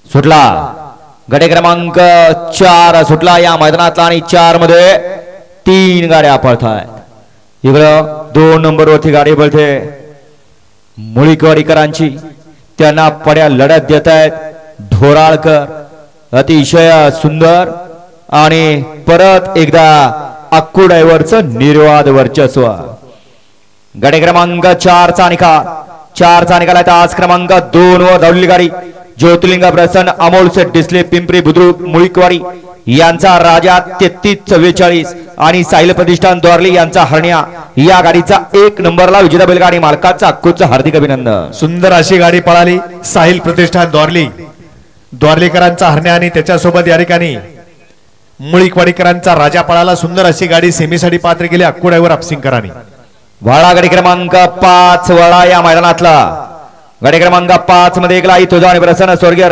सुटला गट क्रमांक 4 सुटला या मैदानातला आणि 4 मध्ये 3 गाड्या पळतायत। इकडं 2 नंबरवरती गाडी पळते मुळीकवाडीकरांची, त्यांना पड्या लढत देत आहेत ढोराळकर, अतिशय सुंदर आणि परत एकदा अक्कू ड्रायव्हरचं निर्वाद वर्चस्व। गट क्रमांक 4 चा निकाल आहे। आज क्रमांक 2 वर धावलेली गाडी ज्योतिर्लिंग प्रसन्न अमोल सेठ डिस्ले पिंपरी बुद्रुक मुळीकवाडी यांचा राजा 3344 आणि साहिल प्रतिष्ठान द्वारली यांचा हरण्या या गाडीचा 1 नंबरला विजेता बैलगाडी मालकाचा अक्कूचं हार्दिक अभिनंदन। सुंदर अशी गाडी पळाली साहिल प्रतिष्ठान द्वारलीकरांचा हरण्या आणि त्याच्यासोबत या ठिकाणी मुळीकवाडीकरांचा राजा पळाला। सुंदर अशी गाडी सेमीसाठी पात्र केली अक्कू ड्रायव्हर अपसिंगकरांनी। वाडा गाडी क्रमांक 5 वाडा या मैदानातला गाडी क्रमांक 5 मध्ये एकला तुझा आणि प्रसन्न स्वर्गीय